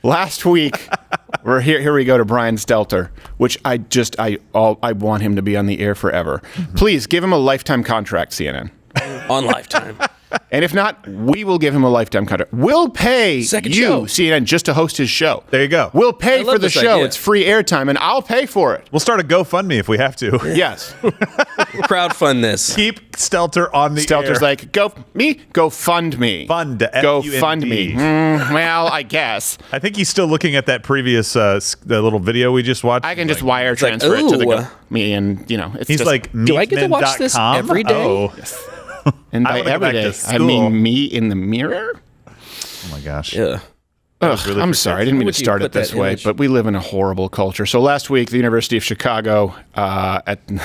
Last week, here we go to Brian Stelter, which I want him to be on the air forever. Mm-hmm. Please give him a lifetime contract, CNN. On Lifetime. And if not, we will give him a lifetime contract. We'll pay show. CNN, just to host his show. There you go. We'll pay for the show. Idea. It's free airtime, and I'll pay for it. We'll start a GoFundMe if we have to. Yes. Crowdfund this. Keep Stelter on the Stelter's air. like, go fund me. Fund, Go F-U-N-D. fund me. Well, I guess. I think he's still looking at that previous the little video we just watched. I can just wire transfer it to the me, and it's he's just, like, do I get to watch this every day? Oh. Yes. And by I wanna go every back to day, I school. mean me in the mirror. Oh my gosh. Yeah. really I'm sorry, I didn't mean to start it this way, but we live in a horrible culture. So last week, the University of Chicago and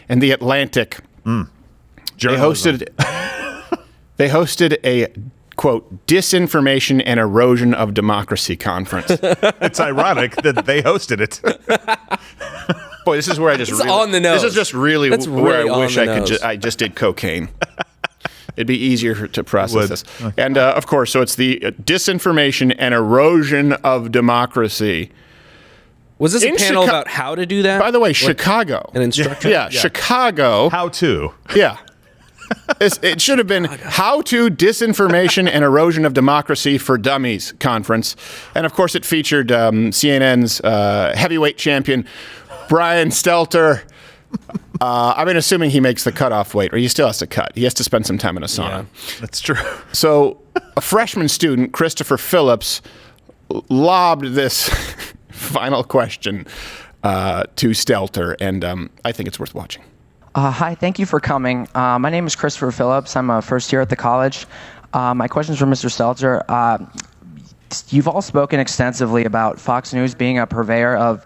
the Atlantic, they hosted a, quote, disinformation and erosion of democracy conference. It's ironic that they hosted it. Boy, this is where I just It's on the nose. This is just really That's where really I wish on the I could. nose. I just did cocaine. It'd be easier to process Would. this. And of course, so it's the disinformation and erosion of democracy. Was this a panel about how to do that? By the way, Chicago. An instructor? Yeah, Chicago. How to? Yeah. It should have been How to Disinformation and Erosion of Democracy for Dummies conference. And of course, it featured CNN's heavyweight champion, Brian Stelter. I've been assuming he makes the cutoff weight, or he still has to cut. He has to spend some time in a sauna. Yeah. That's true. So a freshman student, Christopher Phillips, lobbed this final question to Stelter, and I think it's worth watching. Hi, thank you for coming. My name is Christopher Phillips. I'm a first year at the college. My question is for Mr. Stelter. You've all spoken extensively about Fox News being a purveyor of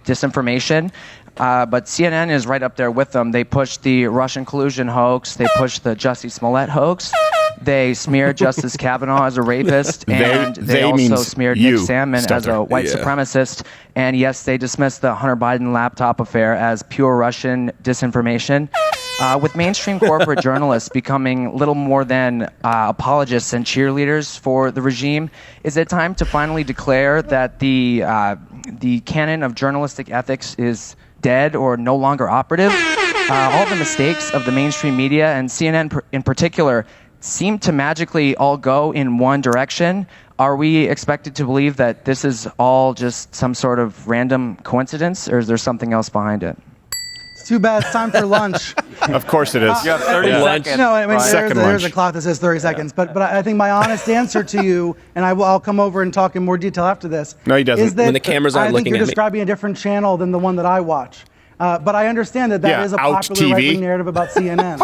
disinformation, but CNN is right up there with them. They pushed the Russian collusion hoax. They pushed the Jussie Smollett hoax. They smeared Justice Kavanaugh as a rapist, and they also smeared Nick Sandmann as a white supremacist. And yes, they dismissed the Hunter Biden laptop affair as pure Russian disinformation. With mainstream corporate journalists becoming little more than apologists and cheerleaders for the regime, is it time to finally declare that the canon of journalistic ethics is dead or no longer operative? All the mistakes of the mainstream media, and CNN in particular, seem to magically all go in one direction. Are we expected to believe that this is all just some sort of random coincidence, or is there something else behind it? It's too bad. It's time for lunch. Of course it is. You have 30 seconds. No, I mean, Second there's a lunch. clock that says 30 seconds. But I think my honest answer to you, and I'll come over and talk in more detail after this. No, he doesn't. Is that When the cameras aren't I looking think at you're me. describing a different channel than the one that I watch. But I understand that Yeah, is a Out popular TV. right-wing narrative about CNN.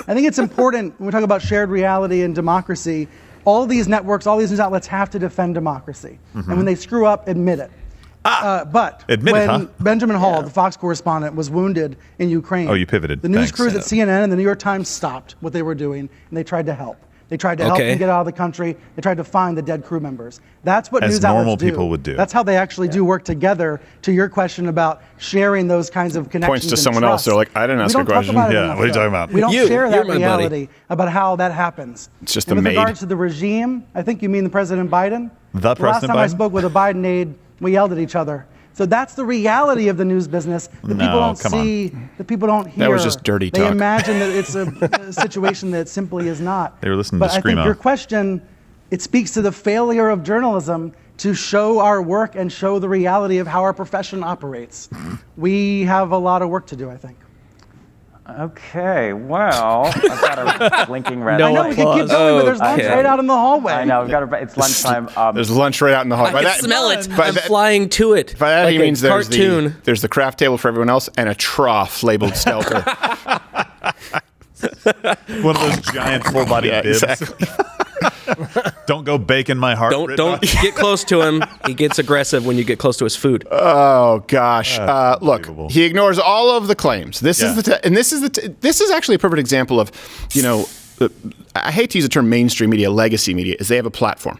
I think it's important when we talk about shared reality and democracy. All these networks, all these news outlets have to defend democracy. And when they screw up, admit it. But Admit it, when huh? Benjamin Hall, the Fox correspondent, was wounded in Ukraine. Oh, you pivoted. The news Thanks. crews at CNN and the New York Times stopped what they were doing, and they tried to help. They tried to help Okay. him get out of the country. They tried to find the dead crew members. That's what As news outlets normal do. people would do. That's how they actually do work together. To your question about sharing those kinds of connections. Points to and someone else. trust. They're like, I didn't ask We a don't talk question. about it Yeah, enough, what are you though. talking about? We don't You, share you're that my buddy. reality about how that happens. It's just and a with maid. regards to the regime, I think you mean the President Biden. The last President time I Biden? spoke with a Biden aide, we yelled at each other. So that's the reality of the news business. The people don't come on. see, the people don't hear. That was just dirty They talk. imagine that it's a situation that simply is not. They were listening but to I think Screamo. your question, it speaks to the failure of journalism to show our work and show the reality of how our profession operates. We have a lot of work to do, I think. Okay, well, I've got a blinking red I know we light. can keep going, but there's lunch Okay. right out in the hallway. I know, it's lunchtime. There's lunch right out in the hall. I can smell it. by I'm that- flying to it. By that like he a means there's cartoon. the craft table for everyone else and a trough labeled Stelter. One of those giant full-body Yeah, bibs. exactly. Don't go baking my heart. Don't get close to him. He gets aggressive when you get close to his food. Oh gosh! Look, unbelievable. he ignores all of the claims. This Yeah. this is actually a perfect example of, I hate to use the term mainstream media, legacy media, is they have a platform.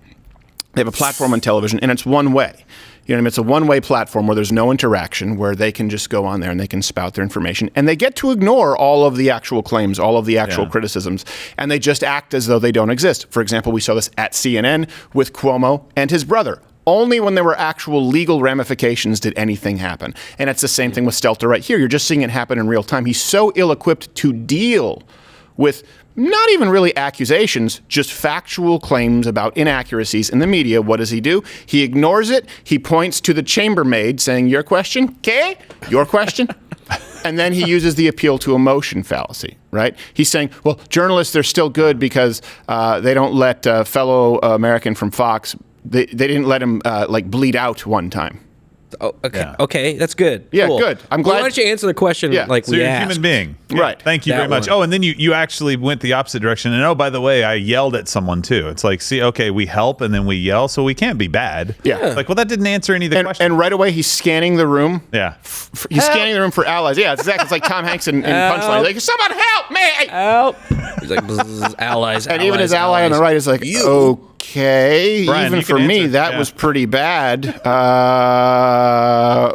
They have a platform on television, and it's one way. You know what I mean? It's a one-way platform where there's no interaction, where they can just go on there and they can spout their information, and they get to ignore all of the actual claims, all of the actual criticisms, and they just act as though they don't exist. For example, we saw this at CNN with Cuomo and his brother. Only when there were actual legal ramifications did anything happen. And it's the same thing with Stelter right here. You're just seeing it happen in real time. He's so ill-equipped to deal with not even really accusations, just factual claims about inaccuracies in the media. What does he do? He ignores it. He points to the chambermaid saying, your question? Okay, your question? And then he uses the appeal to emotion fallacy, right? He's saying, well, journalists, they're still good because they don't let fellow American from Fox, they didn't let him bleed out one time. Oh, okay. Yeah. Okay, that's good. Yeah, Cool. good. I'm Well, glad. why don't you answer the question like So we you're a asked? human being. Right. Thank you That very much. one. Oh, and then you actually went the opposite direction. And oh, by the way, I yelled at someone too. It's like, see, okay, we help and then we yell, so we can't be bad. Yeah. Like, well, that didn't answer any of the questions. And right away, he's scanning the room. Yeah. He's scanning the room for allies. Yeah, it's exactly. It's like Tom Hanks in Punchline. He's like, someone help me! Help! He's like, bzz, allies, And allies, even his ally on the allies. right is like, okay, Brian, even you for can me, answer. that Yeah. was pretty bad. think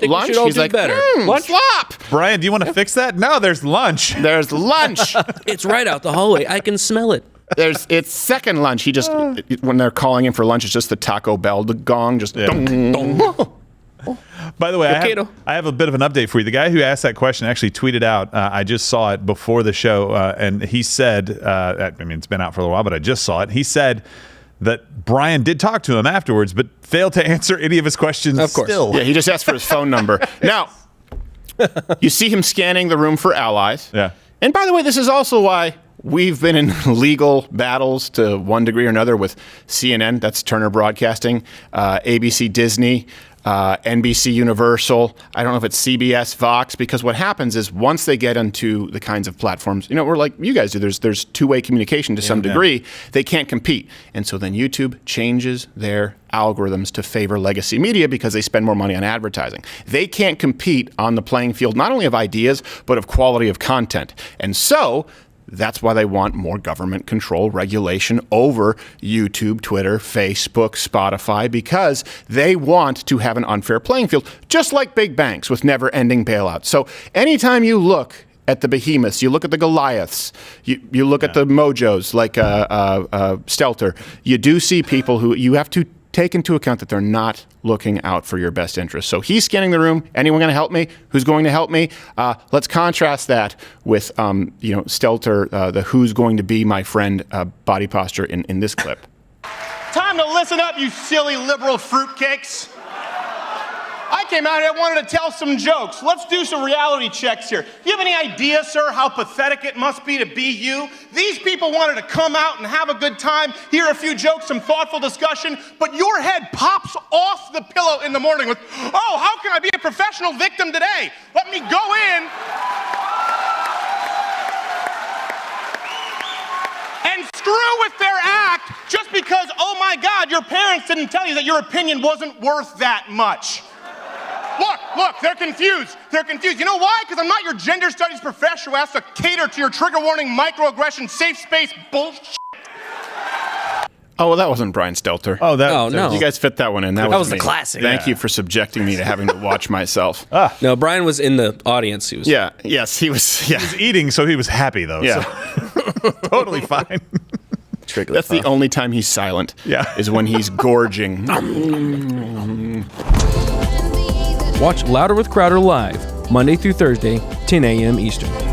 we Lunch? should all He's do like, better. Lunch? flop. Brian, do you want to fix that? No, there's lunch. There's lunch. It's right out the hallway. I can smell it. It's second lunch. He just, when they're calling him for lunch, it's just the Taco Bell gong, just Yeah. dong. By the way, Potato. I have a bit of an update for you. The guy who asked that question actually tweeted out, I just saw it before the show, and he said, I mean, it's been out for a little while, but I just saw it. He said that Brian did talk to him afterwards, but failed to answer any of his questions Of course. still. Yeah, he just asked for his phone number. Now, you see him scanning the room for allies. Yeah. And by the way, this is also why we've been in legal battles to one degree or another with CNN, that's Turner Broadcasting, ABC Disney, NBC Universal. I don't know if it's CBS, Fox, because what happens is once they get into the kinds of platforms, we're like you guys do, there's two-way communication to some degree, they can't compete. And so then YouTube changes their algorithms to favor legacy media because they spend more money on advertising. They can't compete on the playing field, not only of ideas, but of quality of content. And so that's why they want more government control, regulation over YouTube, Twitter, Facebook, Spotify, because they want to have an unfair playing field, just like big banks with never-ending bailouts. So anytime you look at the behemoths, you look at the Goliaths, you look at the mojos like Stelter, you do see people who you have to take into account that they're not looking out for your best interest. So he's scanning the room. Anyone going to help me? Who's going to help me? Let's contrast that with, Stelter, the who's going to be my friend body posture in this clip. Time to listen up, you silly liberal fruitcakes. I came out here, I wanted to tell some jokes. Let's do some reality checks here. You have any idea, sir, how pathetic it must be to be you? These people wanted to come out and have a good time, hear a few jokes, some thoughtful discussion, but your head pops off the pillow in the morning with, oh, how can I be a professional victim today? Let me go in and screw with their act just because, oh my God, your parents didn't tell you that your opinion wasn't worth that much. Look, they're confused. You know why? Because I'm not your gender studies professor who has to cater to your trigger warning, microaggression, safe space bullshit. Oh, well, that wasn't Brian Stelter. Oh, no. You guys fit that one in. That was the me. classic. Thank you for subjecting me to having to watch myself. No, Brian was in the audience. He was. Yeah, yes, he was. Yeah. He was eating, so he was happy, though. Yeah. So totally fine. That's the only time he's silent. Yeah. Is when he's gorging. Watch Louder with Crowder live, Monday through Thursday, 10 a.m. Eastern.